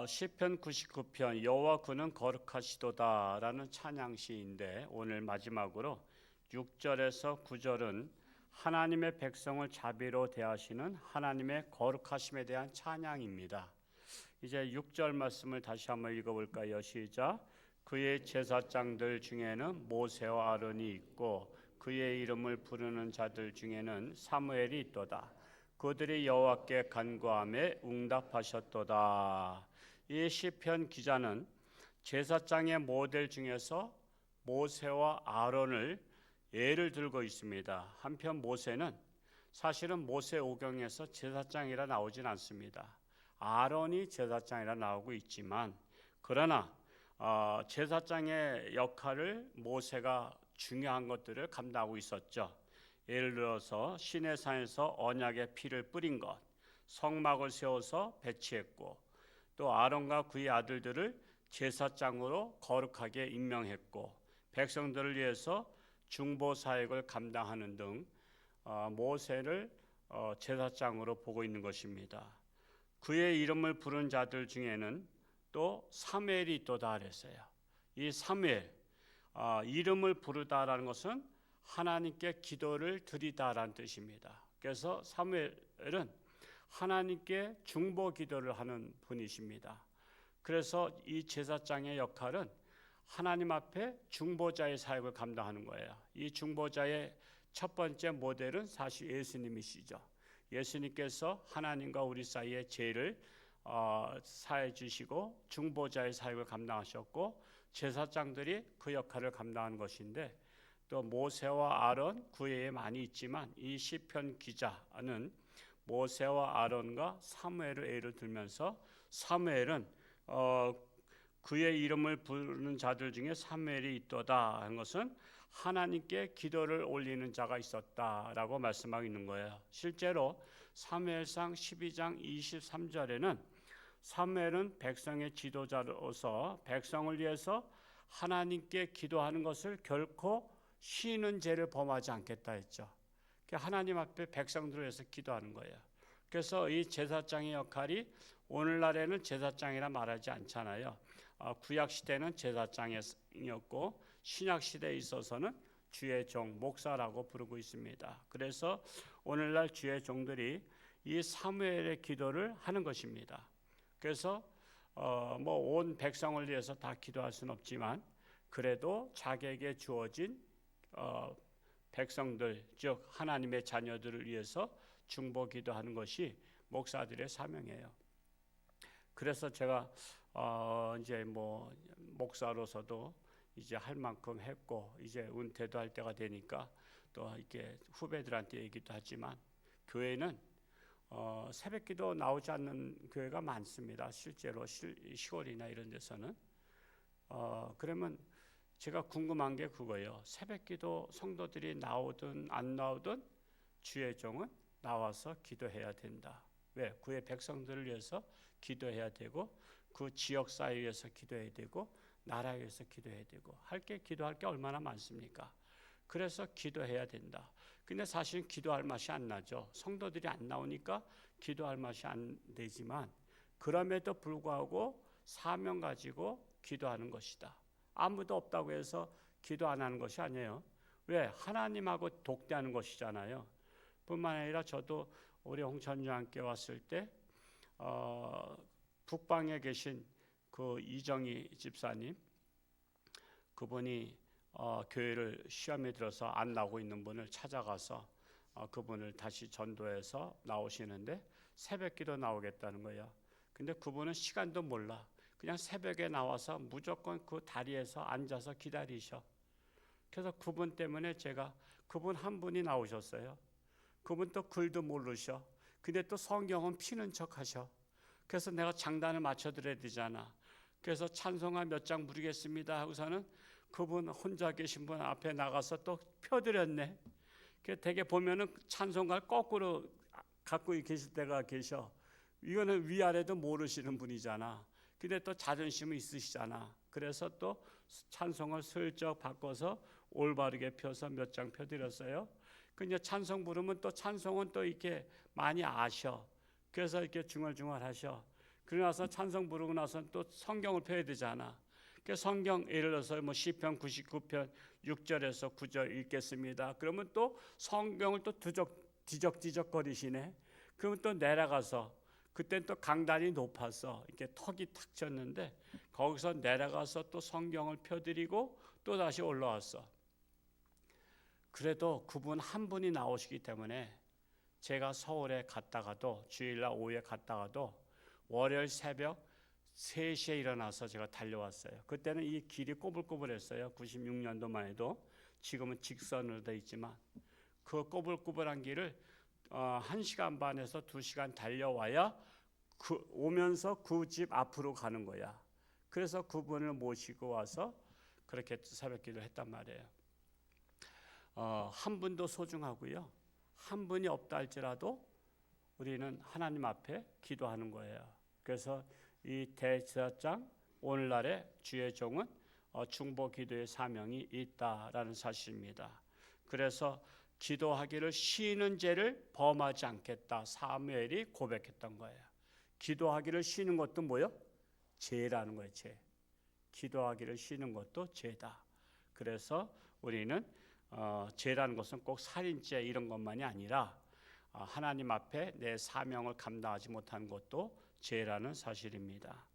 시편 99편 여호와 그는 거룩하시도다라는 찬양시인데 오늘 마지막으로 6절에서 9절은 하나님의 백성을 자비로 대하시는 하나님의 거룩하심에 대한 찬양입니다. 이제 6절 말씀을 다시 한번 읽어볼까요? 시작. 그의 제사장들 중에는 모세와 아론이 있고 그의 이름을 부르는 자들 중에는 사무엘이 있도다. 그들이 여호와께 간구하며 응답하셨도다. 이 시편 기자는 제사장의 모델 중에서 모세와 아론을 예를 들고 있습니다. 한편 모세는 사실은 모세오경에서 제사장이라 나오진 않습니다. 아론이 제사장이라 나오고 있지만 그러나 제사장의 역할을 모세가 중요한 것들을 감당하고 있었죠. 예를 들어서 시내산에서 언약의 피를 뿌린 것, 성막을 세워서 배치했고 또 아론과 그의 아들들을 제사장으로 거룩하게 임명했고 백성들을 위해서 중보 사역을 감당하는 등 모세를 제사장으로 보고 있는 것입니다. 그의 이름을 부른 자들 중에는 또 사무엘이 있도다 그랬어요. 이 사무엘, 이름을 부르다라는 것은 하나님께 기도를 드리다라는 뜻입니다. 그래서 사무엘은 하나님께 중보 기도를 하는 분이십니다. 그래서 이 제사장의 역할은 하나님 앞에 중보자의 사역을 감당하는 거예요. 이 중보자의 첫 번째 모델은 사실 예수님이시죠. 예수님께서 하나님과 우리 사이의 죄를 사해 주시고 중보자의 사역을 감당하셨고 제사장들이 그 역할을 감당하는 것인데 또 모세와 아론 그 외에 많이 있지만 이 시편 기자는 모세와 아론과 사무엘을 예를 들면서 사무엘은 그의 이름을 부르는 자들 중에 사무엘이 있도다 하는 것은 하나님께 기도를 올리는 자가 있었다라고 말씀하고 있는 거예요. 실제로 사무엘상 12장 23절에는 사무엘은 백성의 지도자로서 백성을 위해서 하나님께 기도하는 것을 결코 쉬는 죄를 범하지 않겠다 했죠. 하나님 앞에 백성들을 위해서 기도하는 거예요. 그래서 이 제사장의 역할이 오늘날에는 제사장이라 말하지 않잖아요. 구약 시대는 제사장이었고 신약 시대에 있어서는 주의 종, 목사라고 부르고 있습니다. 그래서 오늘날 주의 종들이 이 사무엘의 기도를 하는 것입니다. 그래서 온 백성을 위해서 다 기도할 수는 없지만 그래도 자기에게 주어진 백성들, 즉 하나님의 자녀들을 위해서 중보 기도하는 것이 목사들의 사명이에요. 그래서 제가 이제 목사로서도 이제 할 만큼 했고 이제 은퇴도 할 때가 되니까 또 이렇게 후배들한테 얘기도 하지만 교회는 새벽기도 나오지 않는 교회가 많습니다. 실제로 시골이나 이런 데서는 그러면 제가 궁금한 게 그거예요. 새벽기도 성도들이 나오든 안 나오든 주의 종은 나와서 기도해야 된다. 왜? 그의 백성들을 위해서 기도해야 되고 그 지역 사회에 위해서 기도해야 되고 나라에 위해서 기도해야 되고 기도할 게 얼마나 많습니까? 그래서 기도해야 된다. 근데 사실은 기도할 맛이 안 나죠. 성도들이 안 나오니까 기도할 맛이 안 되지만 그럼에도 불구하고 사명 가지고 기도하는 것이다. 아무도 없다고 해서 기도 안 하는 것이 아니에요. 왜? 하나님하고 독대하는 것이잖아요. 뿐만 아니라 저도 우리 홍천주 함께 왔을 때 북방에 계신 그 이정희 집사님, 그분이 교회를 시험에 들어서 안 나오고 있는 분을 찾아가서 그분을 다시 전도해서 나오시는데 새벽기도 나오겠다는 거예요. 근데 그분은 시간도 몰라. 그냥 새벽에 나와서 무조건 그 다리에서 앉아서 기다리셔. 그래서 그분 때문에 제가 그분 한 분이 나오셨어요. 그분 또 글도 모르셔. 근데 또 성경은 피는 척 하셔. 그래서 내가 장단을 맞춰드려야 되잖아. 그래서 찬송가 몇 장 부르겠습니다 하고서는 그분 혼자 계신 분 앞에 나가서 또 펴드렸네. 되게 보면은 찬송가를 거꾸로 갖고 계실 때가 계셔. 이거는 위아래도 모르시는 분이잖아. 근데 또 자존심이 있으시잖아. 그래서 또 찬송을 슬쩍 바꿔서 올바르게 펴서 몇 장 펴드렸어요. 근데 찬송 부르면 또 찬송은 또 이렇게 많이 아셔. 그래서 이렇게 중얼중얼 하셔. 그러고 나서 찬송 부르고 나서 또 성경을 펴야 되잖아. 그 성경 예를 들어서 뭐 시편 99편 6절에서 9절 읽겠습니다. 그러면 또 성경을 또 뒤적뒤적거리시네. 그러면 또 내려가서 그땐 또 강단이 높아서 이렇게 턱이 탁 쳤는데 거기서 내려가서 또 성경을 펴드리고 또 다시 올라왔어. 그래도 그분 한 분이 나오시기 때문에 제가 서울에 갔다가도 주일날 오후에 갔다가도 월요일 새벽 3시에 일어나서 제가 달려왔어요. 그때는 이 길이 꼬불꼬불했어요. 96년도만 해도. 지금은 직선으로 돼 있지만 그 꼬불꼬불한 길을 1시간 반에서 2시간 달려와야 오면서 그 집 앞으로 가는 거야. 그래서 그분을 모시고 와서 그렇게 새벽 기도를 했단 말이에요. 한 분도 소중하고요. 한 분이 없다 할지라도 우리는 하나님 앞에 기도하는 거예요. 그래서 이 대제사장 오늘날의 주의 종은 중보 기도의 사명이 있다라는 사실입니다. 그래서 기도하기를 쉬는 죄를 범하지 않겠다 사무엘이 고백했던 거예요. 기도하기를 쉬는 것도 뭐요? 죄라는 거예요. 죄. 기도하기를 쉬는 것도 죄다. 그래서 우리는 죄라는 것은 꼭 살인죄 이런 것만이 아니라 하나님 앞에 내 사명을 감당하지 못한 것도 죄라는 사실입니다.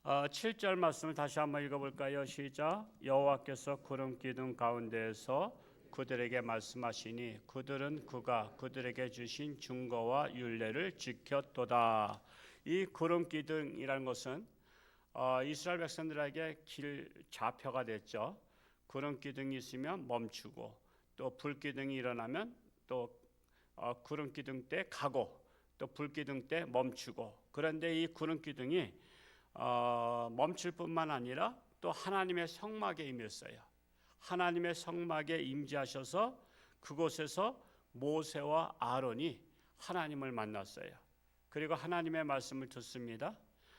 7절 말씀을 다시 한번 읽어볼까요? 시작. 여호와께서 구름 기둥 가운데에서 그들에게 말씀하시니 그들은 그가 그들에게 주신 증거와 율례를 지켰도다. 이 구름 기둥이라는 것은 이스라엘 백성들에게 길 좌표가 됐죠. 구름 기둥이 있으면 멈추고 또 불 기둥이 일어나면 또 구름 기둥 때 가고 또 불 기둥 때 멈추고. 그런데 이 구름 기둥이 멈출 뿐만 아니라 또 하나님의 성막에 임했어요. 하나님의 성막에 임재하셔서 그곳에서 모세와 아론이 하나님을 만났어요. 그리고 하나님의 말씀을 듣습니다.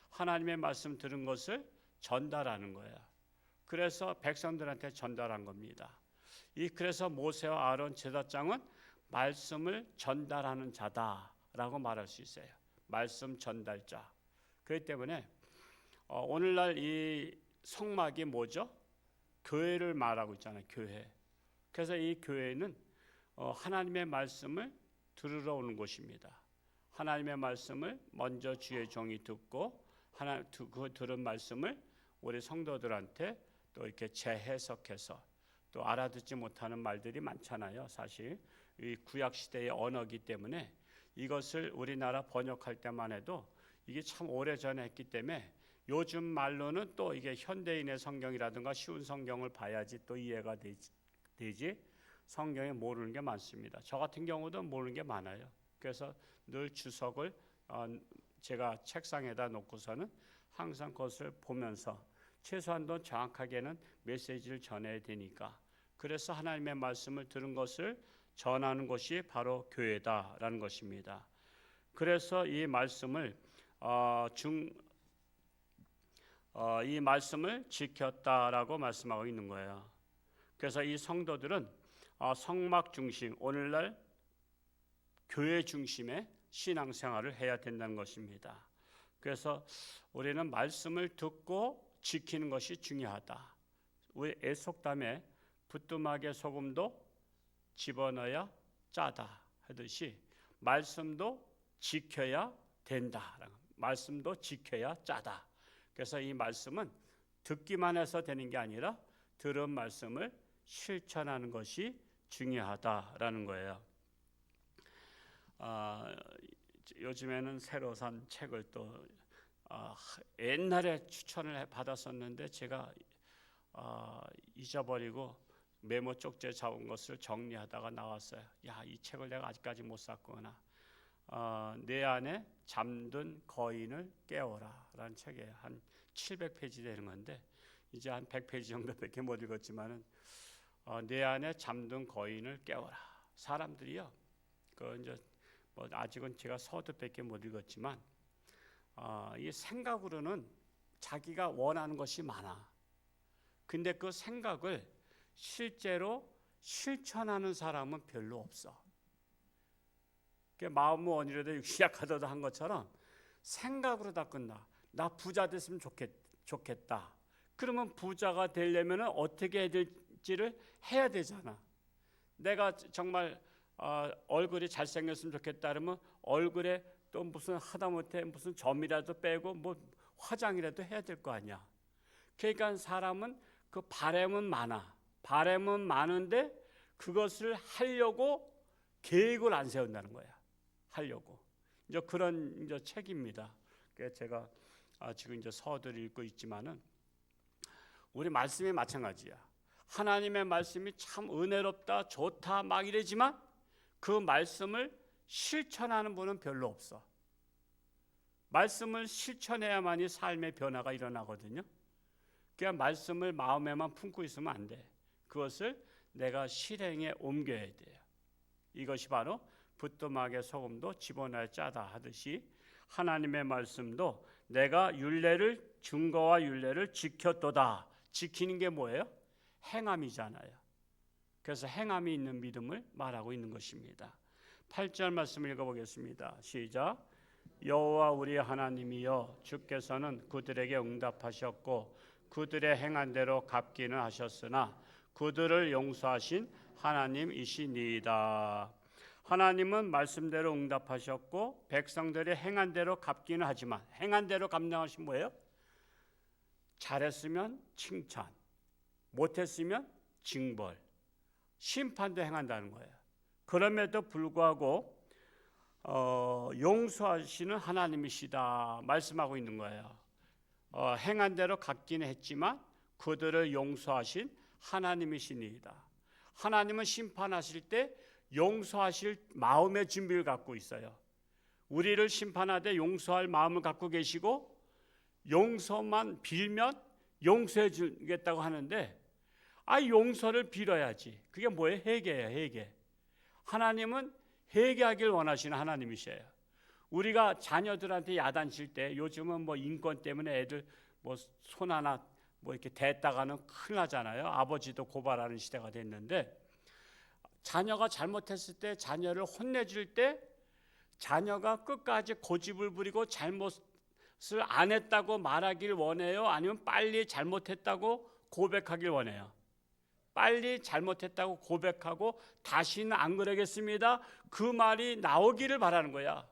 하나님의 말씀 들은 것을 전달하는 거예요. 그래서 백성들한테 전달한 겁니다. 그래서 모세와 아론 제사장은 말씀을 전달하는 자다라고 말할 수 있어요. 말씀 전달자. 그렇기 때문에 오늘날 이 성막이 뭐죠? 교회를 말하고 있잖아요. 교회. 그래서 이 교회는 하나님의 말씀을 들으러 오는 곳입니다. 하나님의 말씀을 먼저 주의 종이 듣고 그 들은 말씀을 우리 성도들한테 또 이렇게 재해석해서 또 알아듣지 못하는 말들이 많잖아요. 사실 이 구약 시대의 언어이기 때문에 이것을 우리나라 번역할 때만 해도 이게 참 오래전에 했기 때문에 요즘 말로는 또 이게 현대인의 성경이라든가 쉬운 성경을 봐야지 또 이해가 되지 성경에 모르는 게 많습니다. 저 같은 경우도 모르는 게 많아요. 그래서 늘 주석을 제가 책상에다 놓고서는 항상 그것을 보면서 최소한도 정확하게는 메시지를 전해야 되니까. 그래서 하나님의 말씀을 들은 것을 전하는 것이 바로 교회다라는 것입니다. 그래서 이 말씀을 이 말씀을 지켰다라고 말씀하고 있는 거예요. 그래서 이 성도들은 성막 중심, 오늘날 교회 중심의 신앙생활을 해야 된다는 것입니다. 그래서 우리는 말씀을 듣고 지키는 것이 중요하다. 우리 애속담에 부뚜막에 소금도 집어넣어야 짜다 하듯이 말씀도 지켜야 된다. 말씀도 지켜야 짜다. 그래서 이 말씀은 듣기만 해서 되는 게 아니라 들은 말씀을 실천하는 것이 중요하다라는 거예요. 요즘에는 새로 산 책을 또 옛날에 추천을 받았었는데 제가 잊어버리고 메모 쪽지에 잡은 것을 정리하다가 나왔어요. 이 책을 내가 아직까지 못 샀구나. 내 안에 잠든 거인을 깨워라 라는 책이에요. 한 700페이지 되는 건데 이제 한 100페이지 정도밖에 못 읽었지만은 내 안에 잠든 거인을 깨워라. 사람들이요. 이제 뭐 아직은 제가 서두밖에 못 읽었지만 이 생각으로는 자기가 원하는 것이 많아. 근데 그 생각을 실제로 실천하는 사람은 별로 없어. 마음은 원이라도 육시 약하다도 한 것처럼 생각으로 다 끝나. 나 부자 됐으면 좋겠다. 그러면 부자가 되려면 어떻게 해야 될지를 해야 되잖아. 내가 정말 얼굴이 잘생겼으면 좋겠다 그러면 얼굴에 또 무슨 하다못해 무슨 점이라도 빼고 뭐 화장이라도 해야 될 거 아니야. 그러니까 사람은 그 바람은 많아. 바람은 많은데 그것을 하려고 계획을 안 세운다는 거야. 하려고. 이제 그런 이제 책입니다. 그래서 제가 지금 이제 서두를 읽고 있지만은 우리 말씀이 마찬가지야. 하나님의 말씀이 참 은혜롭다, 좋다 막 이러지만 그 말씀을 실천하는 분은 별로 없어. 말씀을 실천해야만이 삶의 변화가 일어나거든요. 그냥 말씀을 마음에만 품고 있으면 안 돼. 그것을 내가 실행에 옮겨야 돼요. 이것이 바로 부뚜막에 소금도 집어넣어 짜다 하듯이 하나님의 말씀도 내가 율례를 증거와 율례를 지켰도다. 지키는 게 뭐예요? 행함이잖아요. 그래서 행함이 있는 믿음을 말하고 있는 것입니다. 8절 말씀을 읽어보겠습니다. 시작. 여호와 우리 하나님이여 주께서는 그들에게 응답하셨고 그들의 행한 대로 갚기는 하셨으나 그들을 용서하신 하나님이시니이다. 하나님은 말씀대로 응답하셨고 백성들의 행한 대로 갚기는 하지만 행한 대로 감당하신 뭐예요? 잘했으면 칭찬, 못했으면 징벌, 심판도 행한다는 거예요. 그럼에도 불구하고 용서하시는 하나님이시다 말씀하고 있는 거예요. 행한 대로 갚기는 했지만 그들을 용서하신 하나님이시니이다. 하나님은 심판하실 때 용서하실 마음의 준비를 갖고 있어요. 우리를 심판하되 용서할 마음을 갖고 계시고 용서만 빌면 용서해 주겠다고 하는데 용서를 빌어야지. 그게 뭐예요? 회개예요. 회개. 하나님은 회개하길 원하시는 하나님이셔요. 우리가 자녀들한테 야단칠 때 요즘은 뭐 인권 때문에 애들 뭐 손 하나 뭐 이렇게 댔다가는 큰일 나잖아요. 아버지도 고발하는 시대가 됐는데 자녀가 잘못했을 때 자녀를 혼내줄 때 자녀가 끝까지 고집을 부리고 잘못을 안 했다고 말하길 원해요? 아니면 빨리 잘못했다고 고백하길 원해요? 빨리 잘못했다고 고백하고 다시는 안 그러겠습니다. 그 말이 나오기를 바라는 거야.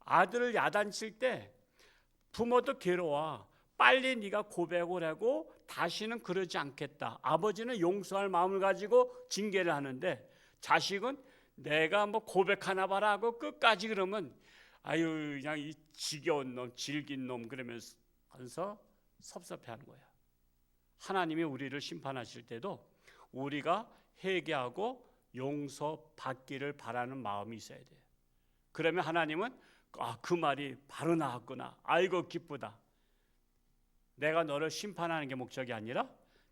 아들을 야단칠 때 부모도 괴로워. 빨리 네가 고백을 하고 다시는 그러지 않겠다. 아버지는 용서할 마음을 가지고 징계를 하는데 자식은 내가 뭐 고백하나 봐라 하고 끝까지 그러면 아유 그냥 이 지겨운 놈, 질긴 놈 그러면서 섭섭해하는 거야. 하나님이 우리를 심판하실 때도 우리가 회개하고 용서받기를 바라는 마음이 있어야 돼요. 그러면 하나님은 그 말이 바로 나왔구나. 아이고 기쁘다. 내가 너를 심판하는 게 목적이 아니라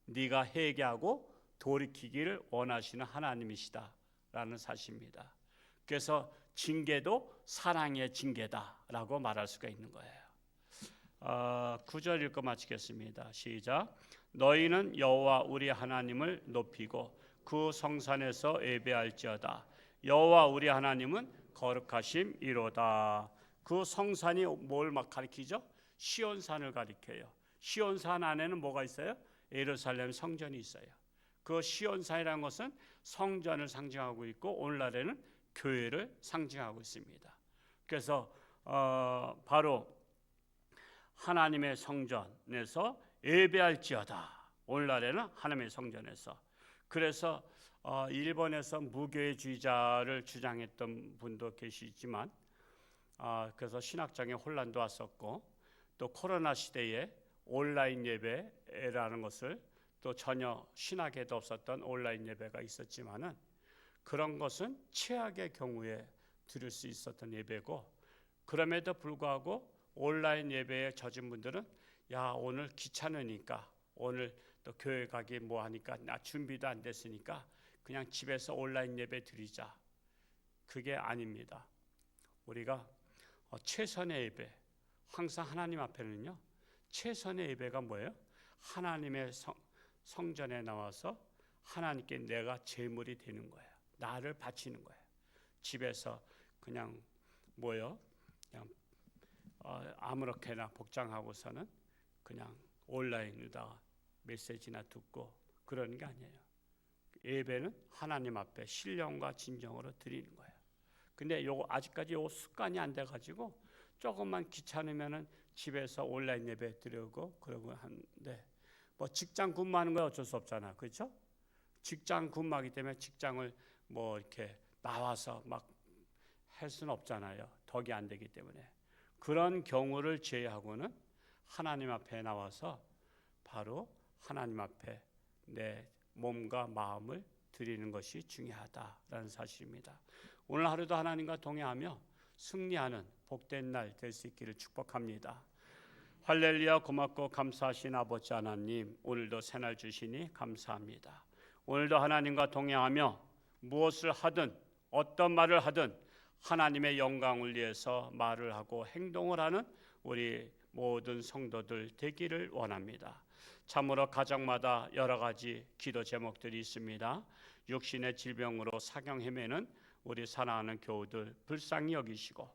네가 회개하고 돌이키기를 원하시는 하나님이시다라는 사실입니다. 그래서 징계도 사랑의 징계다라고 말할 수가 있는 거예요. 9절 읽고 마치겠습니다. 시작. 너희는 여호와 우리 하나님을 높이고 그 성산에서 예배할지어다. 여호와 우리 하나님은 거룩하심이로다. 그 성산이 뭘 막 가리키죠? 시온산을 가리켜요. 시온산 안에는 뭐가 있어요? 예루살렘 성전이 있어요. 그 시온산이라는 것은 성전을 상징하고 있고 오늘날에는 교회를 상징하고 있습니다. 그래서 바로 하나님의 성전에서 예배할지어다. 오늘날에는 하나님의 성전에서. 그래서 일본에서 무교회주의자를 주장했던 분도 계시지만 그래서 신학적인 혼란도 왔었고 또 코로나 시대에 온라인 예배라는 것을 또 전혀 신학에도 없었던 온라인 예배가 있었지만은 그런 것은 최악의 경우에 드릴 수 있었던 예배고 그럼에도 불구하고 온라인 예배에 젖은 분들은 야 오늘 귀찮으니까 오늘 또 교회 가기 뭐 하니까 나 준비도 안 됐으니까 그냥 집에서 온라인 예배 드리자. 그게 아닙니다. 우리가 최선의 예배 항상 하나님 앞에는요 최선의 예배가 뭐예요? 하나님의 성전에 나와서 하나님께 내가 제물이 되는 거예요. 나를 바치는 거예요. 집에서 그냥 뭐요? 그냥 아무렇게나 복장하고서는 그냥 온라인으로다가 메시지나 듣고 그러는 게 아니에요. 예배는 하나님 앞에 신령과 진정으로 드리는 거예요. 근데 요거 아직까지 요 습관이 안 돼 가지고 조금만 귀찮으면은 집에서 온라인 예배 드리고 그러고 하는데, 뭐 직장 근무하는 건 어쩔 수 없잖아, 그렇죠? 직장 근무하기 때문에 직장을 뭐 이렇게 나와서 막 할 수는 없잖아요. 덕이 안 되기 때문에. 그런 경우를 제외하고는 하나님 앞에 나와서 바로 하나님 앞에 내 몸과 마음을 드리는 것이 중요하다라는 사실입니다. 오늘 하루도 하나님과 동행하며 승리하는 복된 날 될 수 있기를 축복합니다. 할렐루야. 고맙고 감사하신 아버지 하나님, 오늘도 새날 주시니 감사합니다. 오늘도 하나님과 동행하며 무엇을 하든 어떤 말을 하든 하나님의 영광을 위해서 말을 하고 행동을 하는 우리 모든 성도들 되기를 원합니다. 참으로 가정마다 여러 가지 기도 제목들이 있습니다. 육신의 질병으로 사경 헤매는 우리 사랑하는 교우들 불쌍히 여기시고,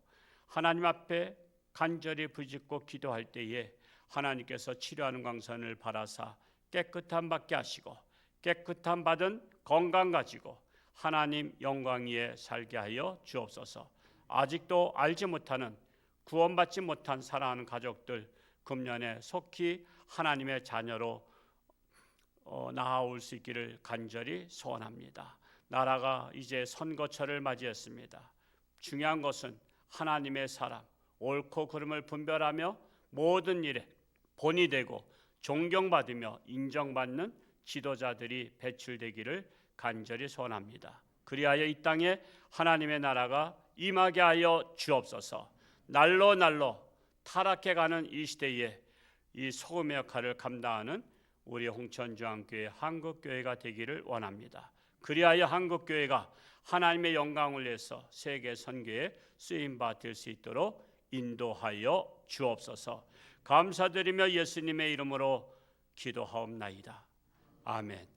하나님 앞에 간절히 부르짖고 기도할 때에 하나님께서 치료하는 광선을 바라사 깨끗함 받게 하시고, 깨끗함 받은 건강 가지고 하나님 영광 위에 살게 하여 주옵소서. 아직도 알지 못하는, 구원받지 못한 사랑하는 가족들 금년에 속히 하나님의 자녀로 나아올 수 있기를 간절히 소원합니다. 나라가 이제 선거철을 맞이했습니다. 중요한 것은 하나님의 사람, 옳고 그름을 분별하며 모든 일에 본이 되고 존경받으며 인정받는 지도자들이 배출되기를 간절히 소원합니다. 그리하여 이 땅에 하나님의 나라가 임하게 하여 주옵소서. 날로 타락해가는 이 시대에 이 소금의 역할을 감당하는 우리 홍천중앙교회 한국교회가 되기를 원합니다. 그리하여 한국교회가 하나님의 영광을 위해서 세계 선교에 쓰임받을 수 있도록 인도하여 주옵소서. 감사드리며 예수님의 이름으로 기도하옵나이다. 아멘.